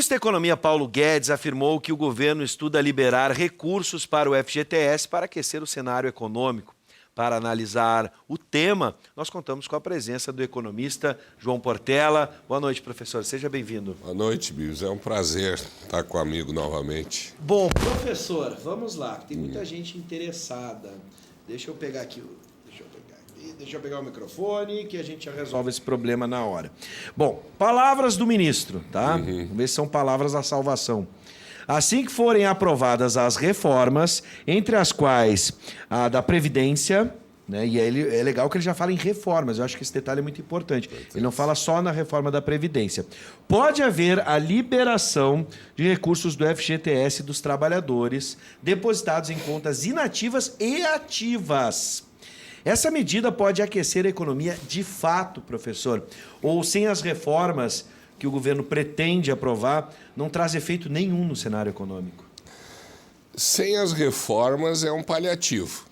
ministro da Economia, Paulo Guedes, afirmou que o governo estuda liberar recursos para o FGTS para aquecer o cenário econômico. Para analisar o tema, nós contamos com a presença do economista João Portela. Boa noite, professor. Seja bem-vindo. Boa noite, Bios. É um prazer estar com o amigo novamente. Bom, professor, vamos lá. Tem muita gente interessada. Deixa eu pegar o microfone que a gente já resolve esse problema na hora. Bom, palavras do ministro, tá? Vamos ver se são palavras da salvação. Assim que forem aprovadas as reformas, entre as quais a da Previdência, né? E é legal que ele já fala em reformas, eu acho que esse detalhe é muito importante. Ele não fala só na reforma da Previdência. Pode haver a liberação de recursos do FGTS dos trabalhadores depositados em contas inativas e ativas. Essa medida pode aquecer a economia de fato, professor, ou sem as reformas que o governo pretende aprovar, não traz efeito nenhum no cenário econômico. Sem as reformas é um paliativo.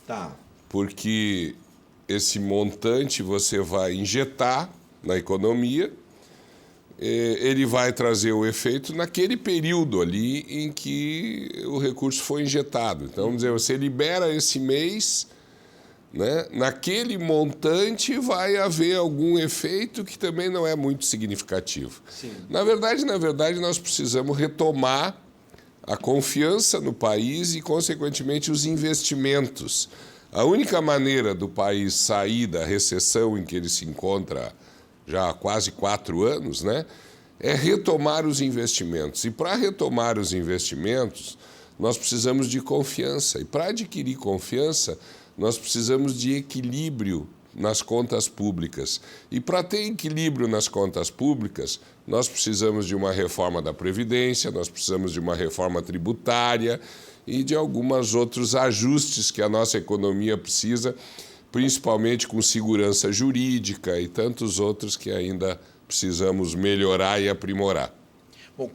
Tá. Porque esse montante você vai injetar na economia, ele vai trazer o efeito naquele período ali em que o recurso foi injetado. Então, vamos dizer, você libera esse mês, né? Naquele montante vai haver algum efeito que também não é muito significativo. Sim. Na verdade, nós precisamos retomar a confiança no país e, consequentemente, os investimentos. A única maneira do país sair da recessão em que ele se encontra já há quase 4 anos, né, é retomar os investimentos. E para retomar os investimentos, nós precisamos de confiança. E para adquirir confiança, nós precisamos de equilíbrio nas contas públicas. E para ter equilíbrio nas contas públicas, nós precisamos de uma reforma da Previdência, nós precisamos de uma reforma tributária e de alguns outros ajustes que a nossa economia precisa, principalmente com segurança jurídica e tantos outros que ainda precisamos melhorar e aprimorar. Bom,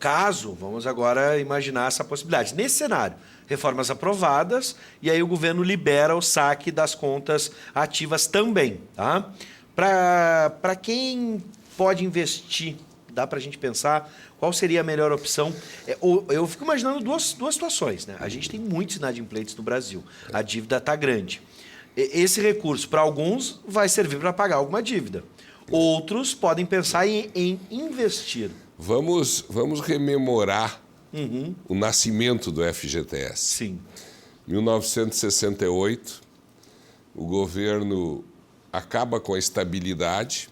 vamos agora imaginar essa possibilidade. Nesse cenário, reformas aprovadas e aí o governo libera o saque das contas ativas também, tá? Para quem pode investir, dá para a gente pensar qual seria a melhor opção? Eu fico imaginando duas situações, né? A gente tem muitos inadimplentes no Brasil, a dívida está grande. Esse recurso, para alguns, vai servir para pagar alguma dívida. Outros podem pensar em investir. Vamos rememorar o nascimento do FGTS. Sim. 1968, o governo acaba com a estabilidade,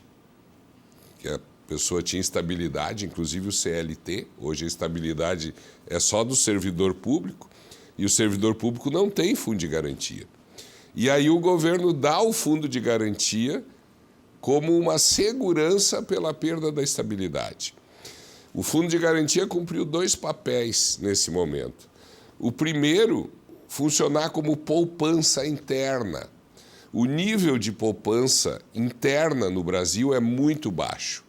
que a pessoa tinha estabilidade, inclusive o CLT. Hoje a estabilidade é só do servidor público e o servidor público não tem fundo de garantia. E aí o governo dá o fundo de garantia como uma segurança pela perda da estabilidade. O Fundo de Garantia cumpriu 2 papéis nesse momento. O primeiro, funcionar como poupança interna. O nível de poupança interna no Brasil é muito baixo.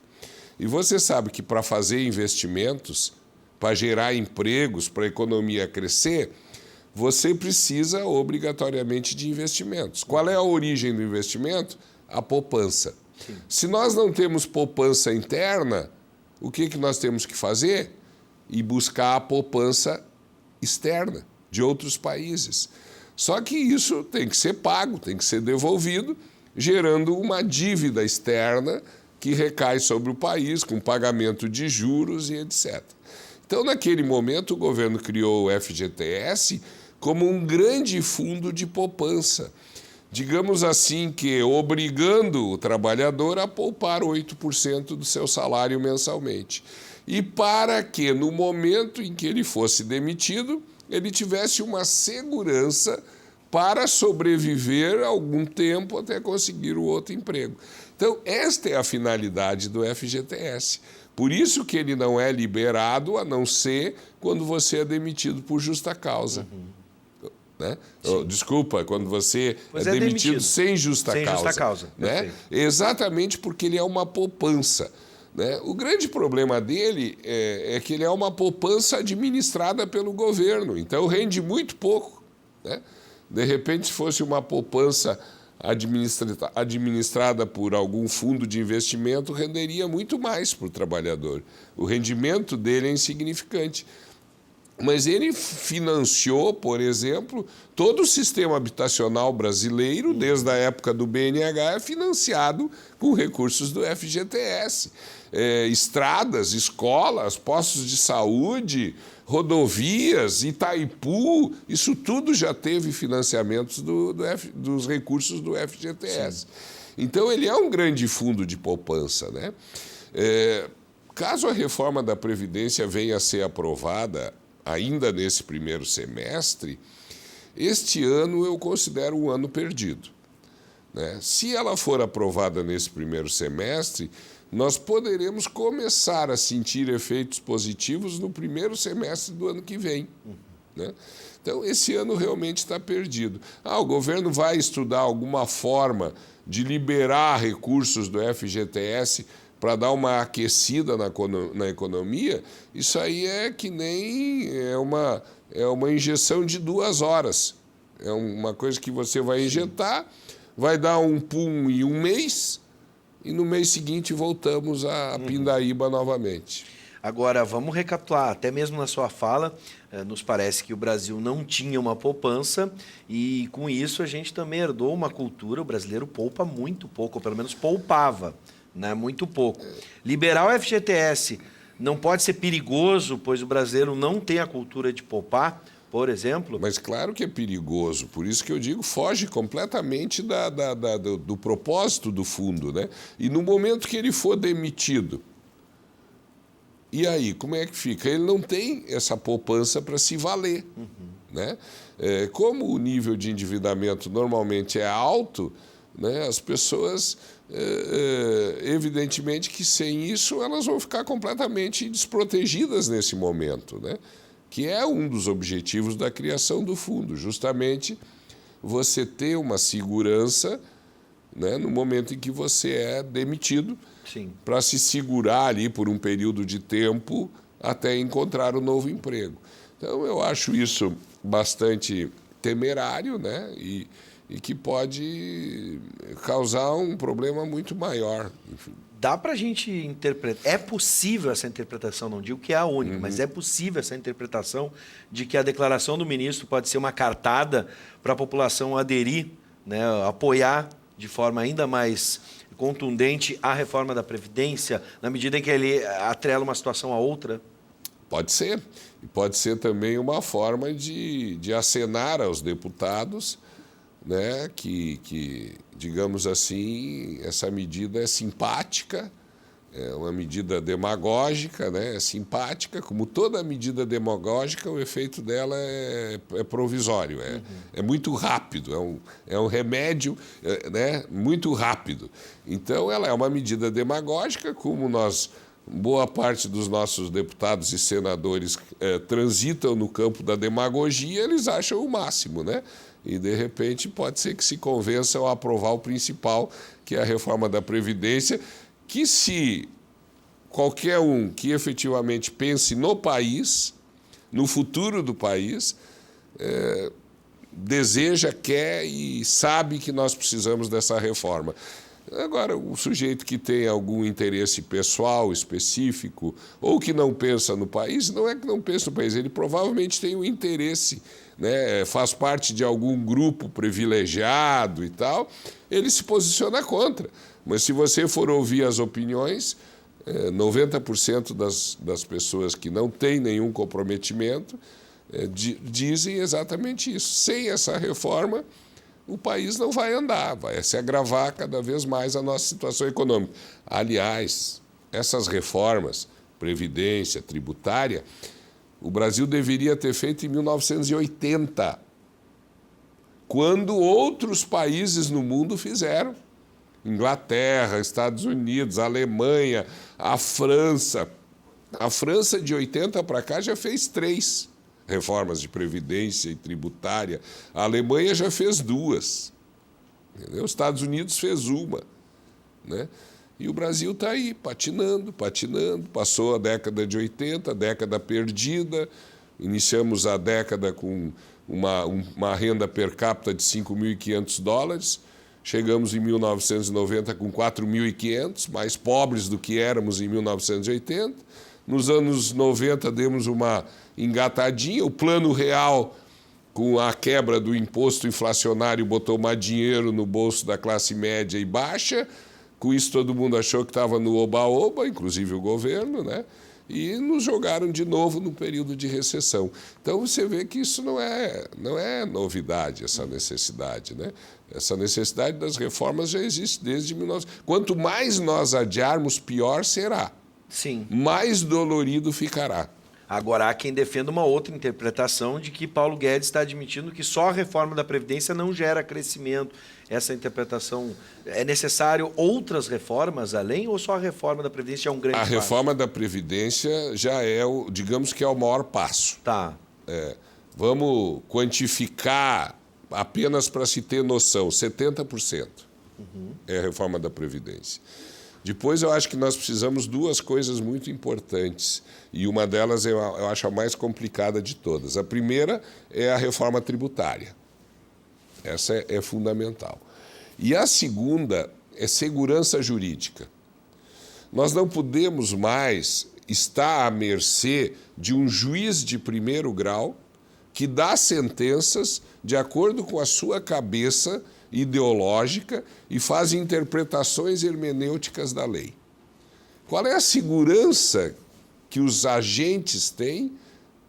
E você sabe que para fazer investimentos, para gerar empregos, para a economia crescer, você precisa obrigatoriamente de investimentos. Qual é a origem do investimento? A poupança. Sim. Se nós não temos poupança interna, o que nós temos que fazer? Ir buscar a poupança externa de outros países. Só que isso tem que ser pago, tem que ser devolvido, gerando uma dívida externa que recai sobre o país, com pagamento de juros e etc. Então, naquele momento, o governo criou o FGTS como um grande fundo de poupança. Digamos assim que obrigando o trabalhador a poupar 8% do seu salário mensalmente. E para que, no momento em que ele fosse demitido, ele tivesse uma segurança para sobreviver algum tempo até conseguir o outro emprego. Então, esta é a finalidade do FGTS. Por isso que ele não é liberado, a não ser quando você é demitido por justa causa. Né? Desculpa, quando você é demitido sem justa causa. Né? Exatamente porque ele é uma poupança. Né? O grande problema dele é que ele é uma poupança administrada pelo governo, então rende muito pouco. Né? De repente, se fosse uma poupança administrada por algum fundo de investimento, renderia muito mais para o trabalhador. O rendimento dele é insignificante. Mas ele financiou, por exemplo, todo o sistema habitacional brasileiro, desde a época do BNH, é financiado com recursos do FGTS. Estradas, escolas, postos de saúde, rodovias, Itaipu, isso tudo já teve financiamentos dos recursos do FGTS. Sim. Então, ele é um grande fundo de poupança, né? Caso a reforma da Previdência venha a ser aprovada ainda nesse primeiro semestre, este ano eu considero um ano perdido, né? Se ela for aprovada nesse primeiro semestre, nós poderemos começar a sentir efeitos positivos no primeiro semestre do ano que vem, né? Então, esse ano realmente está perdido. O governo vai estudar alguma forma de liberar recursos do FGTS para dar uma aquecida na economia. Isso aí é que nem uma injeção de 2 horas. É uma coisa que você vai injetar, vai dar um pum em um mês, e no mês seguinte voltamos a pindaíba novamente. Agora, vamos recapitular, até mesmo na sua fala, nos parece que o Brasil não tinha uma poupança e, com isso, a gente também herdou uma cultura, o brasileiro poupa muito pouco, ou pelo menos poupava, né? Muito pouco. Liberar o FGTS não pode ser perigoso, pois o brasileiro não tem a cultura de poupar, por exemplo? Mas claro que é perigoso, por isso que eu digo, foge completamente do propósito do fundo, né? E no momento que ele for demitido, e aí, como é que fica? Ele não tem essa poupança para se valer, né? Como o nível de endividamento normalmente é alto, né, as pessoas, evidentemente que sem isso elas vão ficar completamente desprotegidas nesse momento, né? Que é um dos objetivos da criação do fundo, justamente você ter uma segurança, né, no momento em que você é demitido, para se segurar ali por um período de tempo até encontrar um novo emprego. Então, eu acho isso bastante temerário, né, e que pode causar um problema muito maior. Enfim. Dá para a gente interpretar, é possível essa interpretação, não digo que é a única, mas é possível essa interpretação de que a declaração do ministro pode ser uma cartada para a população aderir, né, apoiar de forma ainda mais contundente a reforma da Previdência, na medida em que ele atrela uma situação a outra? Pode ser. E pode ser também uma forma de acenar aos deputados, né, que, digamos assim, essa medida é simpática, é uma medida demagógica, né, é simpática. Como toda medida demagógica, o efeito dela é provisório, é muito rápido, é um remédio, né, muito rápido. Então, ela é uma medida demagógica, como boa parte dos nossos deputados e senadores transitam no campo da demagogia, eles acham o máximo, né? E, de repente, pode ser que se convençam a aprovar o principal, que é a reforma da Previdência, que se qualquer um que efetivamente pense no país, no futuro do país, deseja, quer e sabe que nós precisamos dessa reforma. Agora, o sujeito que tem algum interesse pessoal específico ou que não pensa no país, não é que não pensa no país, ele provavelmente tem um interesse, né, faz parte de algum grupo privilegiado e tal, ele se posiciona contra. Mas se você for ouvir as opiniões, 90% das pessoas que não têm nenhum comprometimento dizem exatamente isso. Sem essa reforma, o país não vai andar, vai se agravar cada vez mais a nossa situação econômica. Aliás, essas reformas, previdência, tributária, o Brasil deveria ter feito em 1980, quando outros países no mundo fizeram. Inglaterra, Estados Unidos, Alemanha, a França. A França, de 80 para cá, já fez 3 reformas de previdência e tributária. A Alemanha já fez 2. Entendeu? Os Estados Unidos fez 1. Né? E o Brasil está aí, patinando. Passou a década de 80, década perdida. Iniciamos a década com uma renda per capita de $5.500. chegamos em 1990 com 4.500, mais pobres do que éramos em 1980. Nos anos 90 demos uma engatadinha, o Plano Real, com a quebra do imposto inflacionário, botou mais dinheiro no bolso da classe média e baixa. Com isso todo mundo achou que estava no oba-oba, inclusive o governo, né? E nos jogaram de novo no período de recessão. Então você vê que isso não é novidade, essa necessidade, né? Essa necessidade das reformas já existe desde 1900. Quanto mais nós adiarmos, pior será. Sim. Mais dolorido ficará. Agora, há quem defenda uma outra interpretação de que Paulo Guedes está admitindo que só a reforma da Previdência não gera crescimento. Essa interpretação, é necessário outras reformas além ou só a reforma da Previdência é um grande passo? A reforma da Previdência já é, digamos que é o maior passo. Tá. Vamos quantificar, apenas para se ter noção, 70% é a reforma da Previdência. Depois eu acho que nós precisamos duas coisas muito importantes, e uma delas eu acho a mais complicada de todas. A primeira é a reforma tributária. Essa é fundamental. E a segunda é segurança jurídica. Nós não podemos mais estar à mercê de um juiz de primeiro grau que dá sentenças de acordo com a sua cabeça ideológica e faz interpretações hermenêuticas da lei. Qual é a segurança que os agentes têm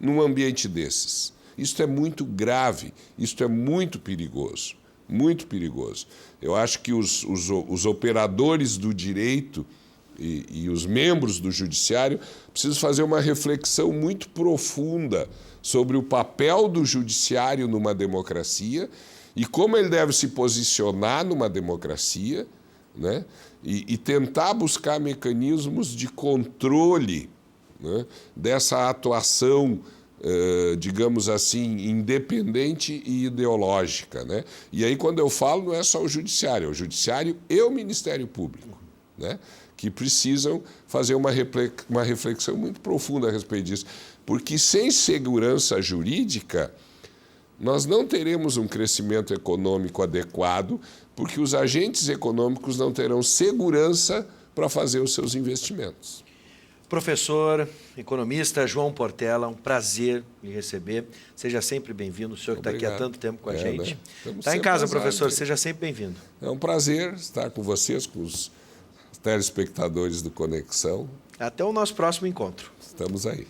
num ambiente desses? Isso é muito grave, isso é muito perigoso, muito perigoso. Eu acho que os operadores do direito e os membros do judiciário precisam fazer uma reflexão muito profunda sobre o papel do judiciário numa democracia e como ele deve se posicionar numa democracia, né? E tentar buscar mecanismos de controle, né, dessa atuação, digamos assim, independente e ideológica, né? E aí, quando eu falo, não é só o Judiciário, é o Judiciário e o Ministério Público, né, que precisam fazer uma reflexão muito profunda a respeito disso. Porque sem segurança jurídica, nós não teremos um crescimento econômico adequado, porque os agentes econômicos não terão segurança para fazer os seus investimentos. Professor, economista João Portela, um prazer lhe receber. Seja sempre bem-vindo, o senhor que está aqui há tanto tempo com a gente. Está em casa, professor, seja sempre bem-vindo. É um prazer estar com vocês, com os telespectadores do Conexão. Até o nosso próximo encontro. Estamos aí.